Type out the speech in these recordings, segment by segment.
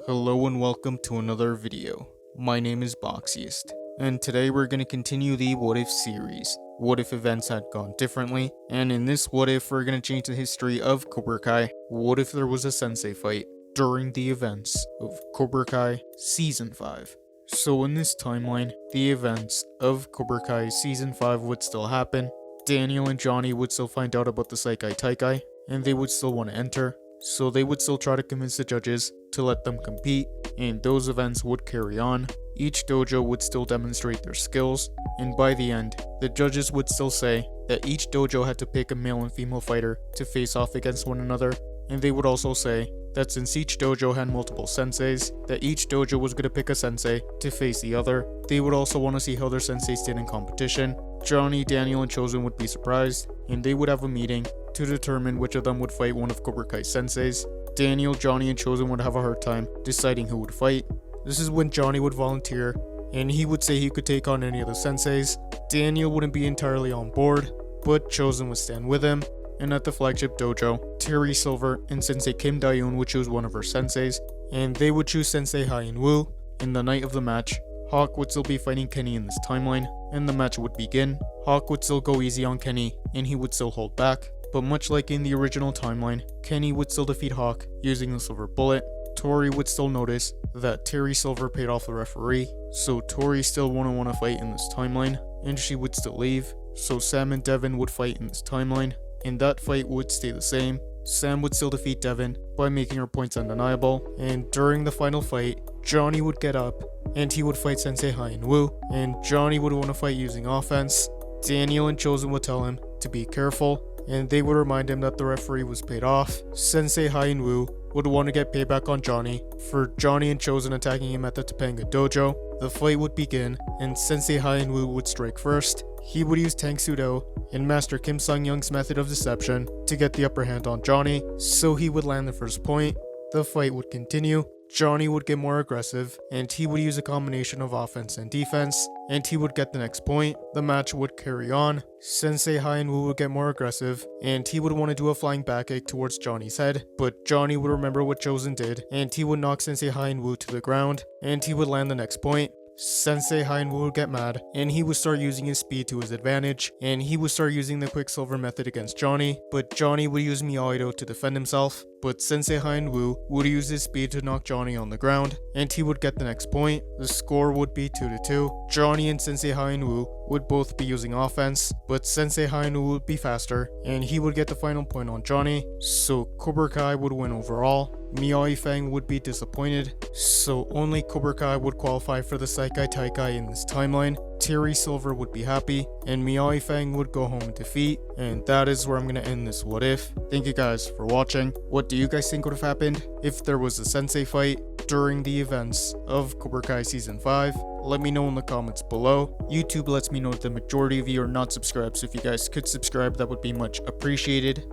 Hello and welcome to another video. My name is Boxiest, and today we're going to continue the What If series. What if events had gone differently? And in this What If, we're going to change the history of Cobra Kai. What if there was a Sensei fight during the events of Cobra Kai Season 5? So in this timeline, the events of Cobra Kai Season 5 would still happen. Daniel and Johnny would still find out about the Saikai Taikai, and they would still want to enter. So they would still try to convince the judges to let them compete, and those events would carry on. Each dojo would still demonstrate their skills, and by the end, the judges would still say that each dojo had to pick a male and female fighter to face off against one another, and they would also say that since each dojo had multiple senseis, that each dojo was going to pick a sensei to face the other. They would also want to see how their senseis did in competition. Johnny, Daniel, and Chosen would be surprised, and they would have a meeting to determine which of them would fight one of Cobra Kai's senseis. Daniel, Johnny, and Chosen would have a hard time deciding who would fight. This is when Johnny would volunteer, and he would say he could take on any of the senseis. Daniel wouldn't be entirely on board, but Chosen would stand with him. And at the flagship dojo, Terry Silver and Sensei Kim Daeun would choose one of her senseis, and they would choose Sensei Hyun Woo. In the night of the match, Hawk would still be fighting Kenny in this timeline, and the match would begin. Hawk would still go easy on Kenny, and he would still hold back. But much like in the original timeline, Kenny would still defeat Hawk using the silver bullet. Tori would still notice that Terry Silver paid off the referee, so Tori still wouldn't want to fight in this timeline, and she would still leave. So Sam and Devin would fight in this timeline, and that fight would stay the same. Sam would still defeat Devin by making her points undeniable, and during the final fight, Johnny would get up, and he would fight Sensei Hyun Woo, and Johnny would want to fight using offense. Daniel and Chosen would tell him to be careful, and they would remind him that the referee was paid off. Sensei Hyun Woo would want to get payback on Johnny for Johnny and Chosen attacking him at the Topanga Dojo. The fight would begin, and Sensei Hyun Woo would strike first. He would use Tang Sudo and Master Kim Sung-young's method of deception to get the upper hand on Johnny, so he would land the first point. The fight would continue. Johnny would get more aggressive, and he would use a combination of offense and defense, and he would get the next point. The match would carry on. Sensei Hyun Woo would get more aggressive, and he would want to do a flying back kick towards Johnny's head, but Johnny would remember what Chosen did, and he would knock Sensei Hyun Woo to the ground, and he would land the next point. Sensei Hyun Woo would get mad, and he would start using his speed to his advantage, and he would start using the Quicksilver method against Johnny, but Johnny would use Miyagi-Do to defend himself, but Sensei Hyun Woo would use his speed to knock Johnny on the ground, and he would get the next point. The score would be 2-2. Johnny and Sensei Hyun Woo would both be using offense, but Sensei Hyun Woo would be faster, and he would get the final point on Johnny, so Cobra Kai would win overall. Miyagi Fang would be disappointed, so only Cobra Kai would qualify for the Saikai Taikai in this timeline. Terry Silver would be happy, and Miyagi Fang would go home in defeat, and that is where I'm going to end this What If. Thank you guys for watching. What do you guys think would have happened if there was a Sensei fight during the events of Cobra Kai Season 5? Let me know in the comments below. YouTube lets me know that the majority of you are not subscribed, so if you guys could subscribe, that would be much appreciated.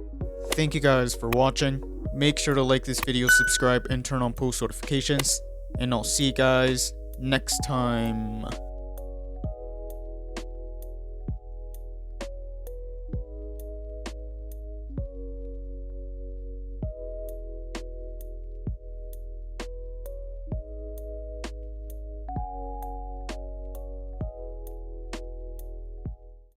Thank you guys for watching. Make sure to like this video, subscribe, and turn on post notifications. And I'll see you guys next time.